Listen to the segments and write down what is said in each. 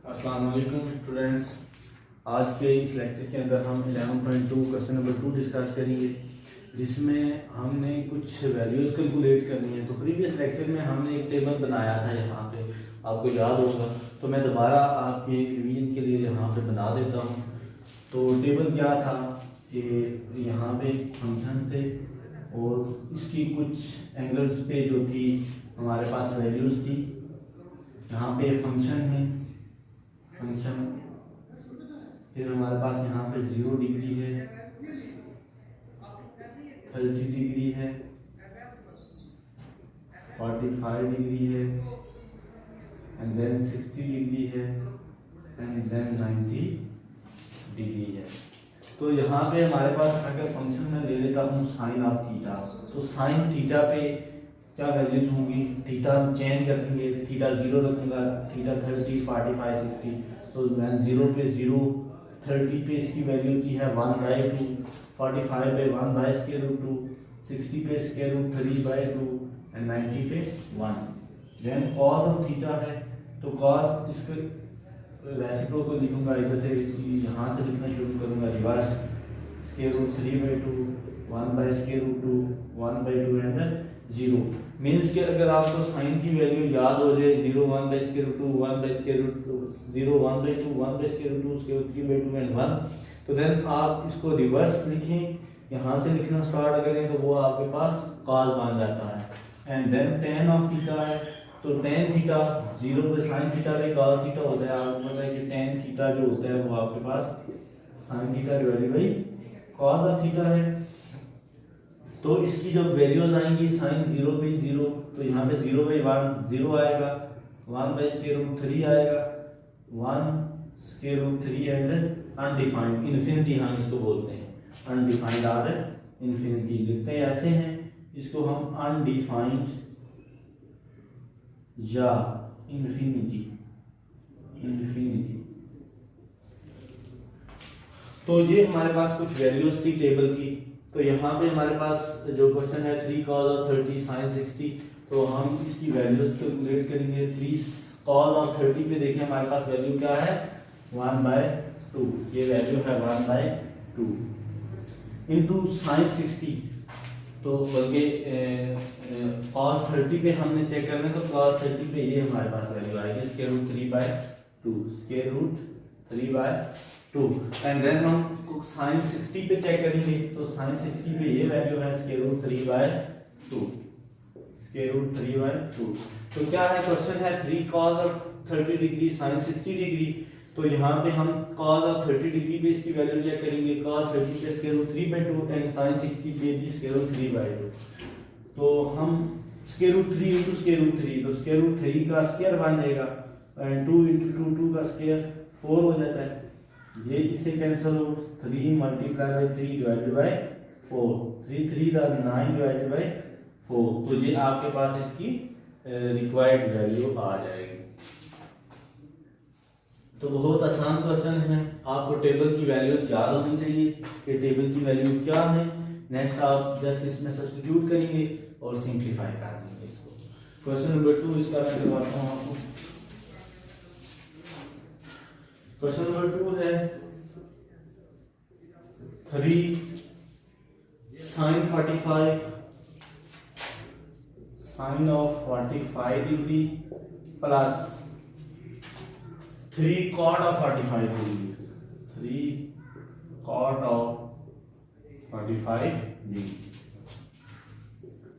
अस्सलाम वालेकुम स्टूडेंट्स। आज के इस लेक्चर के अंदर हम 11.2 क्वेश्चन नंबर 2 डिस्कस करेंगे, जिसमें हमने कुछ वैल्यूज़ कैलकुलेट करनी है। तो प्रीवियस लेक्चर में हमने एक टेबल बनाया था, यहाँ पे आपको याद होगा, तो मैं दोबारा आपके रिवीजन के लिए यहाँ पे बना देता हूँ। तो टेबल क्या था कि यहाँ पे फंक्शन थे और इसकी कुछ एंगल्स पे जो थी हमारे पास वैल्यूज़ थी। यहाँ पे फंक्शन है, फंक्शन, फिर हमारे पास यहाँ पे 0 डिग्री है, 30 डिग्री है, 45 डिग्री है, एंड देन 60 डिग्री है, एंड देन 90 डिग्री है। तो यहाँ पे हमारे पास अगर फंक्शन में ले लेता हूँ साइन ऑफ थीटा, तो साइन थीटा पे क्या वैल्यूज होंगी, थीटा चेंज करेंगे, थीटा 0 रखूँगा, थीटा 30, 45, 60। तो 0 पे 0, 30 पे इसकी वैल्यू की है 1/2, 45 पे 1/√2, 60 पे √3/2 एंड 90 पे 1। देन कॉस ऑफ थीटा है, तो कॉस इसके रेसिप्रो को लिखूंगा, इधर से यहाँ से लिखना शुरू करूँगा, रिवर्स √3/2, 1/√2, 1/2 एंड 0। मीन्स कि अगर आपको साइन की वैल्यू याद हो जाए 0, 1/√2, 1/√2, 0, 1/2, 1/√2, उसके बाद 3/2 एंड 1, तो देन आप इसको रिवर्स लिखें, यहाँ से लिखना स्टार्ट करें तो वो आपके पास कॉस बन जाता है। And then tan of theta है, तो टेन थीटा 0 पे साइन थीटा पे कॉस थीटा होता है। आपको पता है कि टेन थीटा जो होता है वो आपके पास sine theta divided by cos of theta है। तो इसकी जब वैल्यूज आएंगी साइन 0 पे 0, तो यहाँ पे 0/1 0 आएगा, 1/√3 आएगा, 1/√3 एंड अनडिफाइंड, इन्फिनिटी हम इसको बोलते हैं, अनडिफाइंड आर इन्फिनिटी लिखते हैं ऐसे हैं, इसको हम अनडिफाइंड या इन्फिनिटी, इन्फिनिटी। तो ये हमारे पास कुछ वैल्यूज थी टेबल की। तो यहाँ पे हमारे पास जो क्वेश्चन है 3 cos of 30 sin 60, तो हम इसकी वैल्यूज कैलकुलेट करेंगे। 3 cos of 30 पे देखिए हमारे पास वैल्यू क्या है 1/2, ये वैल्यू है 1/2 इंटू sin 60। तो बल्कि cos 30 पे हमने चेक करना है, तो cos 30 पे ये हमारे पास वैल्यू आएगी √3/2, √3/2। एंड देन हम sin 60 पे चेक करेंगे, तो sin 60 पे ये वैल्यू है √3/2, √3/2। तो क्या है क्वेश्चन है 3 cos of 30 degree sin 60 degree, तो यहाँ पे हम cos of 30 डिग्री पे इसकी वैल्यू चेक करेंगे, cos 30 पे √3/2 एंड sin 60 पे भी √3/2। तो हम √3 इंटू √3, तो √3 का स्क्वायर बन जाएगा, एंड 2 इंटू 2 का स्क्वायर 4 हो जाता है। ये इससे कैंसिल हो, 3 × 3 डिवाइडेड बाय 4, 3 3 9 डिवाइडेड बाय 4। तो ये आपके पास इसकी रिक्वायर्ड वैल्यू आ जाएगी। तो बहुत आसान क्वेश्चन है, आपको टेबल की वैल्यूज याद होनी चाहिए कि टेबल की वैल्यू क्या है। नेक्स्ट आप जस्ट इसमें सब्स्टिट्यूट करेंगे और सिंप्लीफाई कर देंगे इसको। क्वेश्चन नंबर 2 इसका मैं करवाता हूँ आपको। क्वेश्चन नंबर 2 है 3 sin 45 sin of 45 degree plus 3 cot of 45 degree, 3 cot of 45 degree.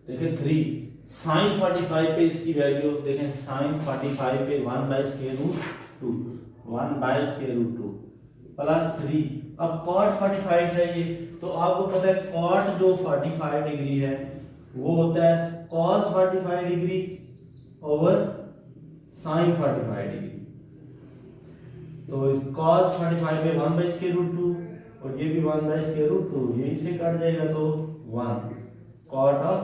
देखें 3 sin 45 पे इसकी वैल्यू देखें, sin 45 पे 1/√2, 1/√2 प्लस 3। अब cot 45 चाहिए, तो आपको पता है cot जो 45 डिग्री है वो होता है cos 45 degree over sin 45 degree. तो cos 45 पे 1/√2 और ये भी 1/√2, यही से कट जाएगा तो 1। cot ऑफ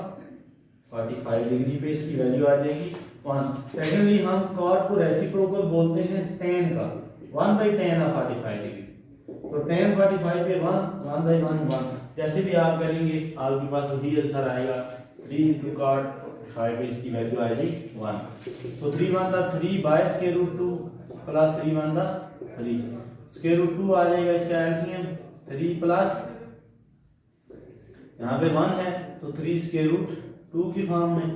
45 डिग्री पे इसकी वैल्यू आ जाएगी 1। सेकेंडली हम cot को रेसिप्रोकल बोलते हैं tan का, 1/tan ऑफ 45 डिग्री। तो tan 45 पे 1/1 1। जैसे भी आप करेंगे आपके पास वही आंसर आएगा, 3 × cot 45 पे इसकी वैल्यू आएगी 1। तो 3 1 था 3 बाय स्क्वायर रूट 2 प्लस 3 1 था 3 स्क्वायर रूट 2 आ जाएगा इसका एलसीएम 3 प्लस यहाँ पे 1 है तो 3 स्क्वायर रूट 2 की फॉर्म में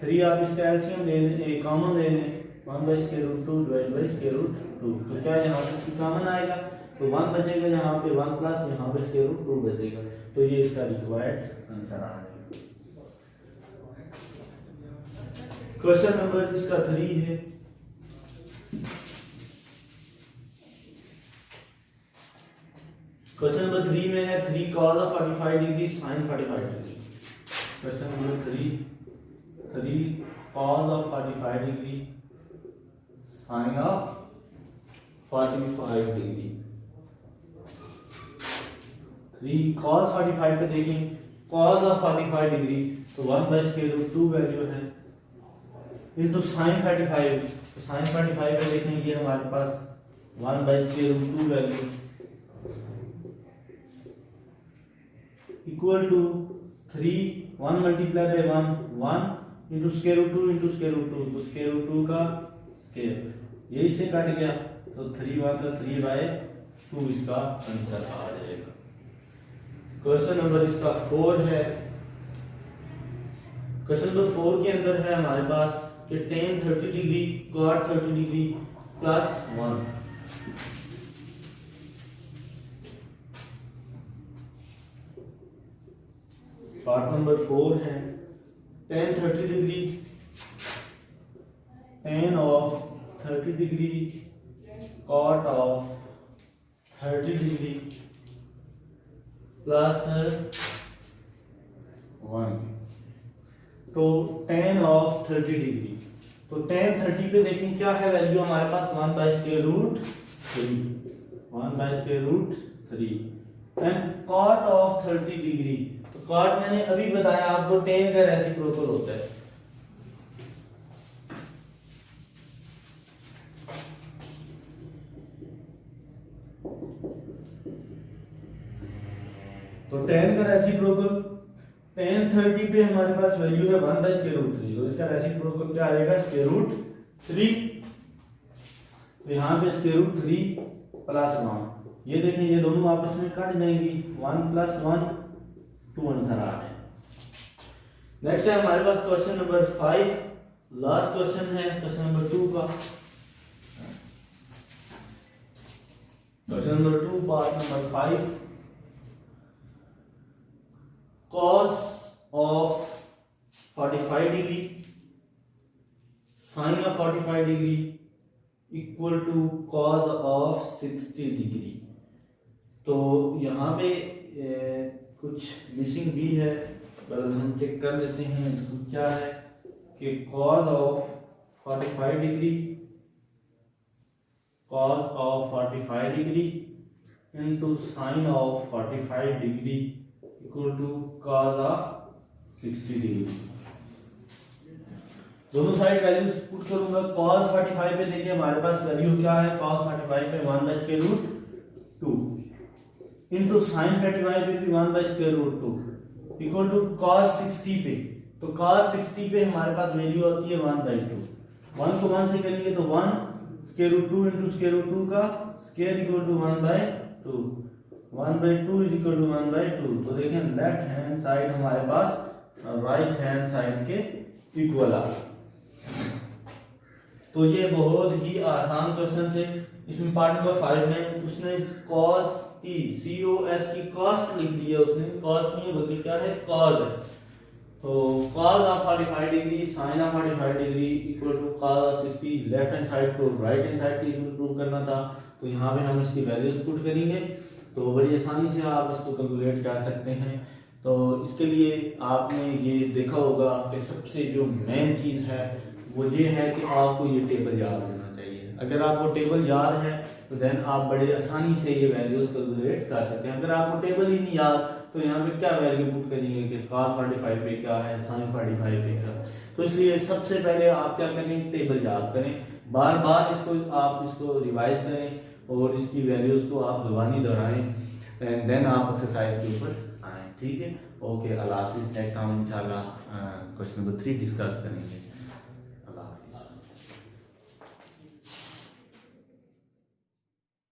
3 आप इसका एलसीएम ले लें कॉमन ले लें 1 by square root 2 divide by square root 2 तो क्या यहाँ पे कॉमन आएगा तो 1 बचेगा यहाँ पे 1 प्लस यहाँ पे स्क्वायर रूट 2 बचेगा तो ये इसका रिक्वायर्ड आंसर आ जाएगा। क्वेश्चन नंबर इसका 3 है। क्वेश्चन नंबर 3 में है 3 cos of 45 degree sin 45 degree. Question number 3 cos of 45 degree sin of 45 degree. 3 cos 45 पे देखें cos of 45 डिग्री तो 1 बाय स्क्वायर रूट 2 वैल्यू है इनटू sin 45 तो sin 45 पे देखें ये हमारे पास 1 by square root 2 value equal to 3 1 multiply by 1 into square root 2 into square root 2 तो स्क्वायर रूट 2 का स्क्वायर ये इससे कट गया तो 3 1 का 3 बाय 2 इसका आंसर आ जाएगा। क्वेश्चन नंबर इसका 4 है। क्वेश्चन नंबर 4 के अंदर है हमारे पास कि tan 30 degree cot 30 degree plus 1 part number 4 है tan 30 degree tan of 30 degree cot of 30 degree plus 1 तो tan of 30 डिग्री तो tan 30 पे देखें क्या है वैल्यू हमारे पास 1 by square root 3 1 by square root 3 and cot of 30 degree तो cot मैंने अभी बताया आपको tan का रेसिप्रोकल होता है तो tan का रेसिप्रोकल tan 30 पे हमारे पास वैल्यू है 1 बाय स्क्वायर रूट 3 तो इसका रेसिप्रोकल क्या आएगा स्क्वायर रूट 3 तो यहाँ पे स्क्वायर रूट 3 प्लस 1 ये देखें ये दोनों आपस में कट जाएंगी 1 प्लस 1 2 आंसर आ रहे हैं। नेक्स्ट है हमारे पास क्वेश्चन नंबर 5 लास्ट क्वेश्चन है क्वेश्चन नंबर 2 का question number 2 part number 5 cos of 45 degree sin of 45 degree equal to cos of 60 degree. तो यहाँ पे कुछ मिसिंग भी है पर हम चेक कर लेते हैं इसको क्या है कि cos of 45 degree cos of 45 degree into sin of 45 degree equal to cos of 60 degree. दोनों साइड वैल्यूज पुट करूंगा cos 45 पे देखिए हमारे पास वैल्यू क्या है cos 45 पे 1 by square root 2 into sin 45 पे भी 1 by square root 2 equal to cos 60 पे तो cos 60 पे हमारे पास वैल्यू आती है 1 बाय 2 1 को 1 से करेंगे तो 1 square root 2 into square root 2 का square equal to 1 by 2 1 by 2 is equal to 1 by 2 तो देखें लेफ्ट हैंड साइड हमारे पास राइट हैंड साइड के इक्वल आ तो ये बहुत ही आसान क्वेश्चन थे। इसमें पार्ट नंबर 5 में उसने cos t cos की कॉस्ट लिख दी है उसने कॉस्ट नहीं बल्कि क्या है cos है तो cos of 45 degree sin of 45 degree equal to cos of 60 left hand side को राइट हैंड साइड के इक्वल प्रूव करना था तो यहाँ पे हम इसकी वैल्यूज पुट करेंगे तो बड़ी आसानी से आप इसको कैलकुलेट कर सकते हैं। तो इसके लिए आपने ये देखा होगा कि सबसे जो मेन चीज़ है वो ये है कि आपको ये टेबल याद होना चाहिए। अगर आपको टेबल याद है तो देन आप बड़े आसानी से ये वैल्यूज कैलकुलेट कर सकते हैं। अगर आपको टेबल ही नहीं याद तो यहाँ पे क्या वैल्यू पुट करेंगे कि cos 45 पे क्या है sin 45 पे क्या है। तो इसलिए सबसे पहले आप क्या करें टेबल याद करें बार बार आप इसको रिवाइज करें और इसकी वैल्यूज को आप जुबानी दोहराएं एंड देन आप एक्सरसाइज के ऊपर आए ठीक है। ओके, अल्लाह हाफिज़। नेक्स्ट हम इंशाल्लाह क्वेश्चन नंबर 3 डिस्कस करेंगे।